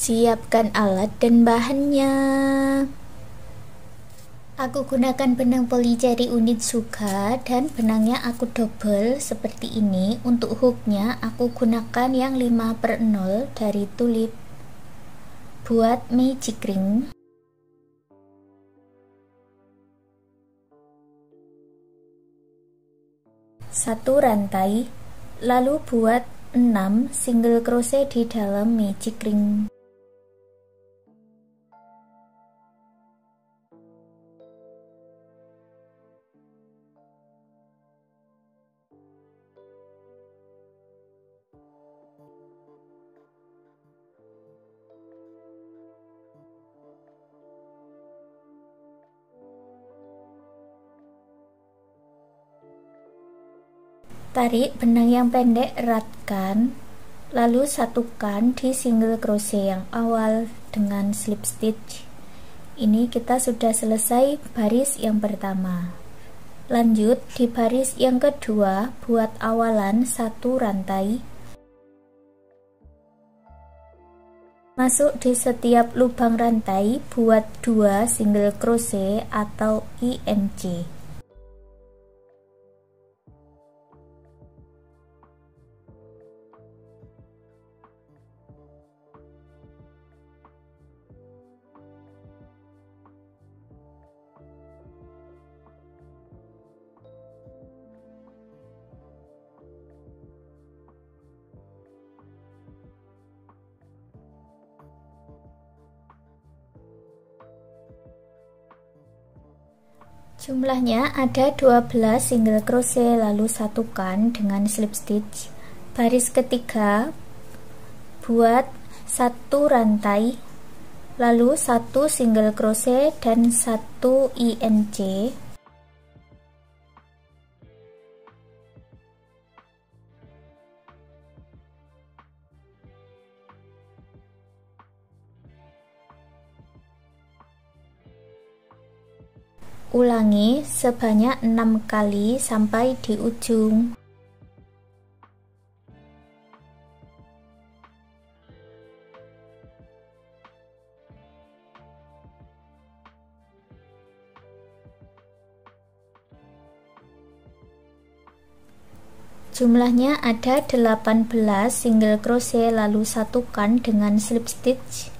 Siapkan alat dan bahannya. Aku gunakan benang polyceri unit Suga dan benangnya aku double seperti ini. Untuk hooknya aku gunakan yang 5/0 dari Tulip. Buat magic ring, satu rantai, lalu buat 6 single crochet di dalam magic ring. Tarik benang yang pendek, eratkan, lalu satukan di single crochet yang awal dengan slip stitch. Ini kita sudah selesai baris yang pertama. Lanjut di baris yang kedua, buat awalan 1 rantai. Masuk di setiap lubang rantai, buat 2 single crochet atau INC. Jumlahnya ada 12 single crochet, lalu satukan dengan slip stitch. Baris ketiga, buat 1 rantai, lalu 1 single crochet dan 1 INC. Ulangi sebanyak 6 kali sampai di ujung. Jumlahnya ada 18 single crochet, lalu satukan dengan slip stitch.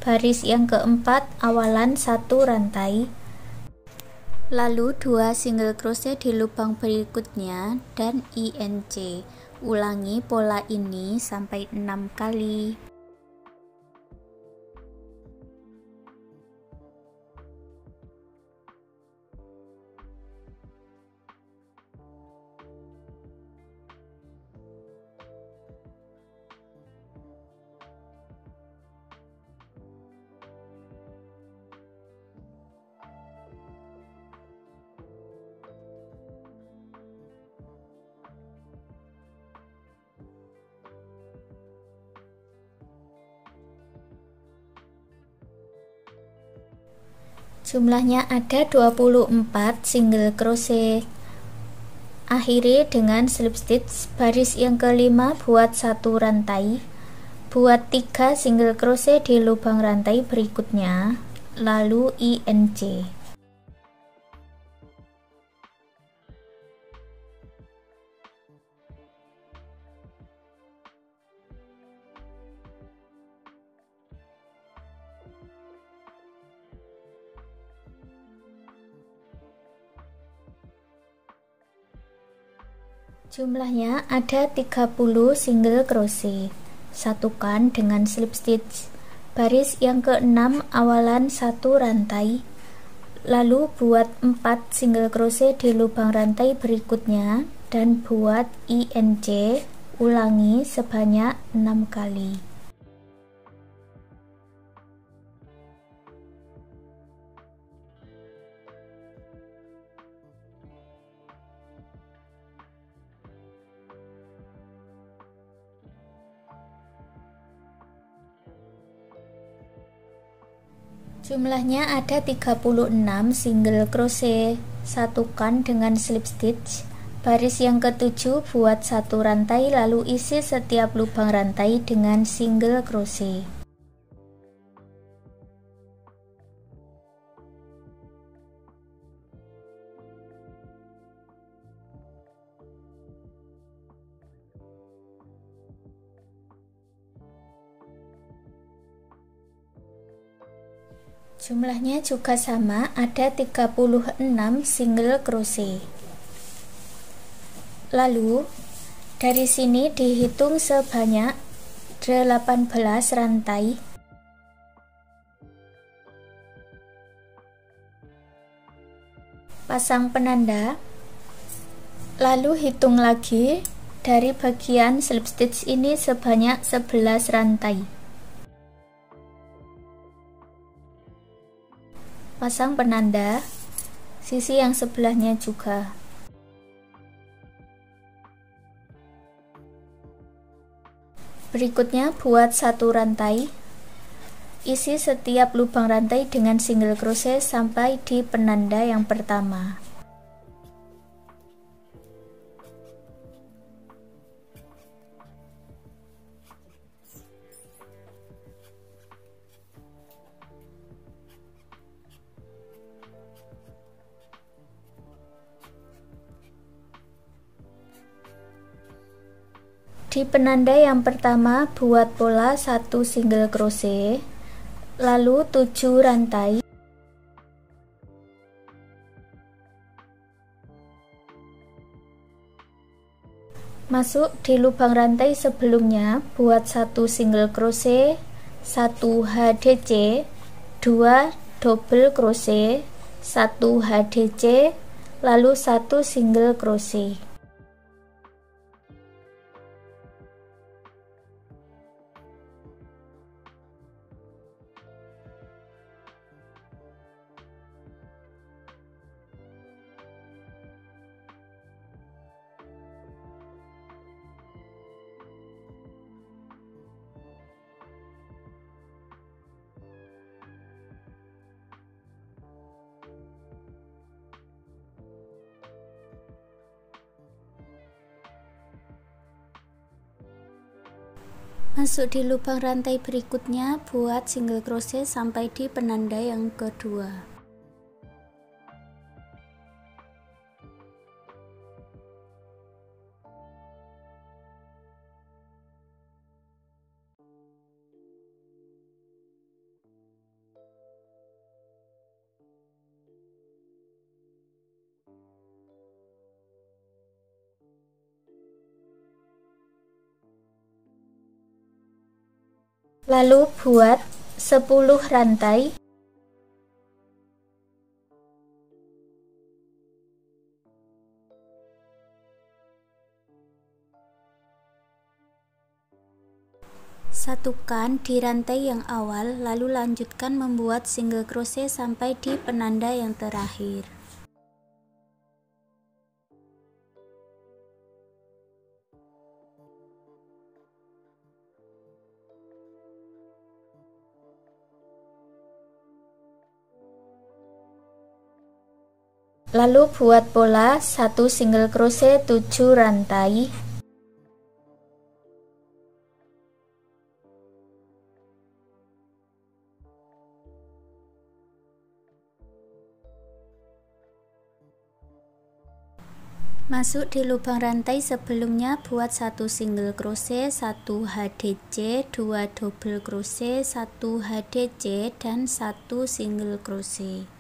Baris yang keempat, awalan 1 rantai, lalu 2 single crochet di lubang berikutnya dan INC. Ulangi pola ini sampai 6 kali. Jumlahnya ada 24 single crochet. Akhiri dengan slip stitch. Baris yang kelima, buat 1 rantai, buat 3 single crochet di lubang rantai berikutnya, lalu INC. Jumlahnya ada 30 single crochet. Satukan dengan slip stitch. Baris yang keenam, awalan 1 rantai, lalu buat 4 single crochet di lubang rantai berikutnya dan buat INC. Ulangi sebanyak 6 kali. Jumlahnya ada 36 single crochet. Satukan dengan slip stitch. Baris yang ketujuh, buat 1 rantai, lalu isi setiap lubang rantai dengan single crochet. Jumlahnya juga sama, ada 36 single crochet. Lalu dari sini dihitung sebanyak 18 rantai. Pasang penanda. Lalu hitung lagi dari bagian slip stitch ini sebanyak 11 rantai. Pasang penanda sisi yang sebelahnya juga. Berikutnya buat satu rantai. Isi setiap lubang rantai dengan single crochet sampai di penanda yang pertama. Di penanda yang pertama buat pola 1 single crochet, lalu 7 rantai. Masuk di lubang rantai sebelumnya, buat 1 single crochet, 1 HDC, 2 double crochet, 1 HDC, lalu 1 single crochet. Masuk di lubang rantai berikutnya, buat single crochet sampai di penanda yang kedua. Lalu buat 10 rantai. Satukan di rantai yang awal, lalu lanjutkan membuat single crochet sampai di penanda yang terakhir. Lalu buat pola 1 single crochet 7 rantai. Masuk di lubang rantai sebelumnya, buat 1 single crochet, 1 HDC, 2 double crochet, 1 HDC, dan 1 single crochet.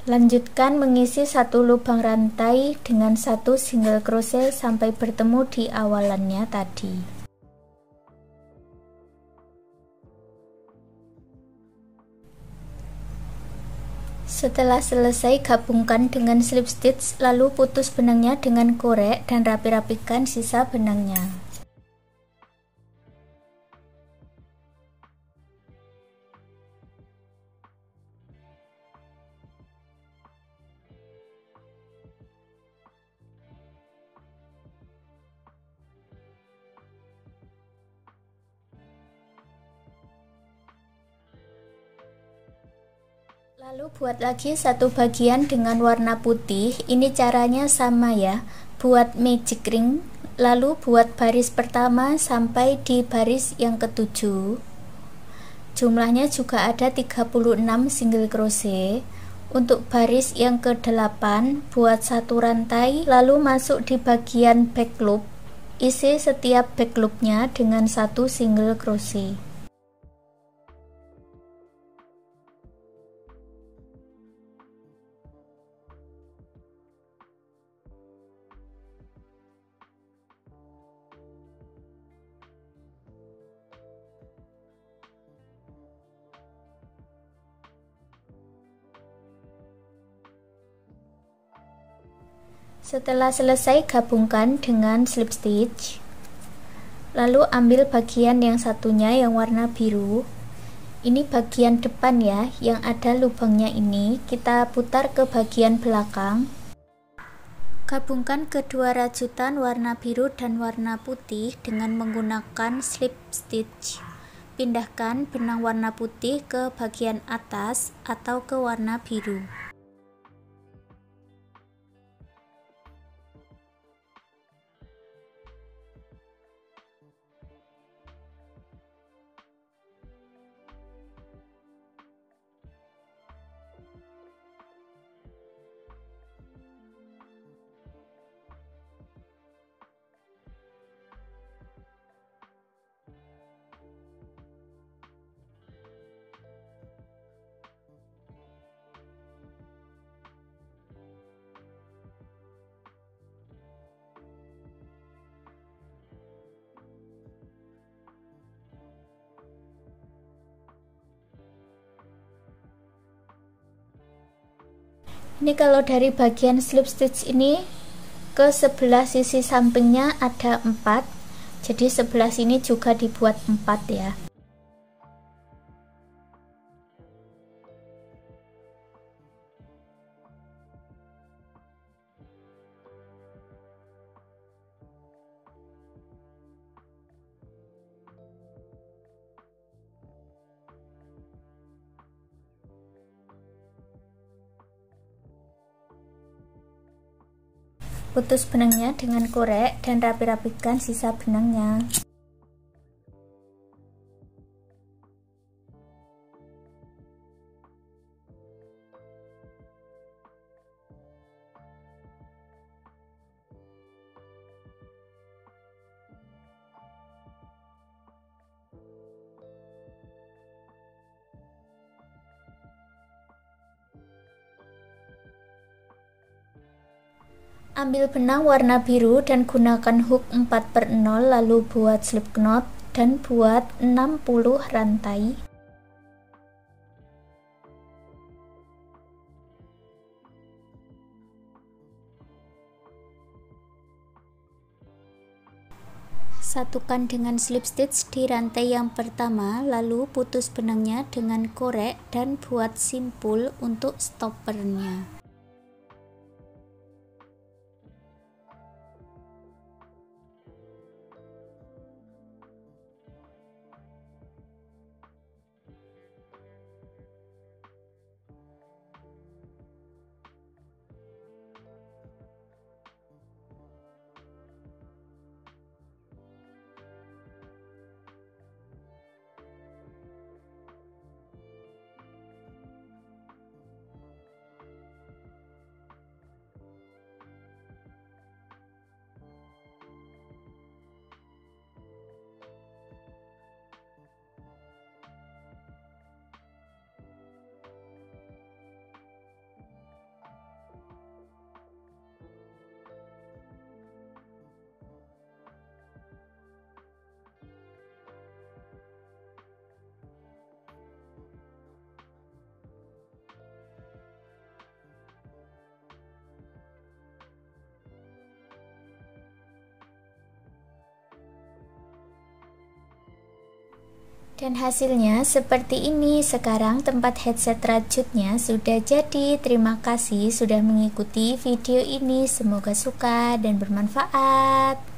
Lanjutkan mengisi satu lubang rantai dengan 1 single crochet sampai bertemu di awalannya tadi. Setelah selesai, gabungkan dengan slip stitch, lalu putus benangnya dengan korek dan rapi-rapikan sisa benangnya. Lalu buat lagi satu bagian dengan warna putih. Ini caranya sama ya. Buat magic ring, lalu buat baris pertama sampai di baris yang ketujuh. Jumlahnya juga ada 36 single crochet. Untuk baris yang ke-8 buat satu rantai, lalu masuk di bagian back loop. Isi setiap back loopnya dengan satu single crochet. Setelah selesai, gabungkan dengan slip stitch. Lalu ambil bagian yang satunya yang warna biru. Ini bagian depan ya, yang ada lubangnya ini. Kita putar ke bagian belakang. Gabungkan kedua rajutan warna biru dan warna putih dengan menggunakan slip stitch. Pindahkan benang warna putih ke bagian atas atau ke warna biru. Ini kalau dari bagian slip stitch ini ke sebelah sisi sampingnya ada 4, jadi sebelah sini juga dibuat 4 ya. Putus benangnya dengan korek dan rapi-rapikan sisa benangnya. Ambil benang warna biru dan gunakan hook 4/0, lalu buat slip knot dan buat 60 rantai. Satukan dengan slip stitch di rantai yang pertama, lalu putus benangnya dengan korek dan buat simpul untuk stoppernya. Dan hasilnya seperti ini. Sekarang tempat headset rajutnya sudah jadi. Terima kasih sudah mengikuti video ini. Semoga suka dan bermanfaat.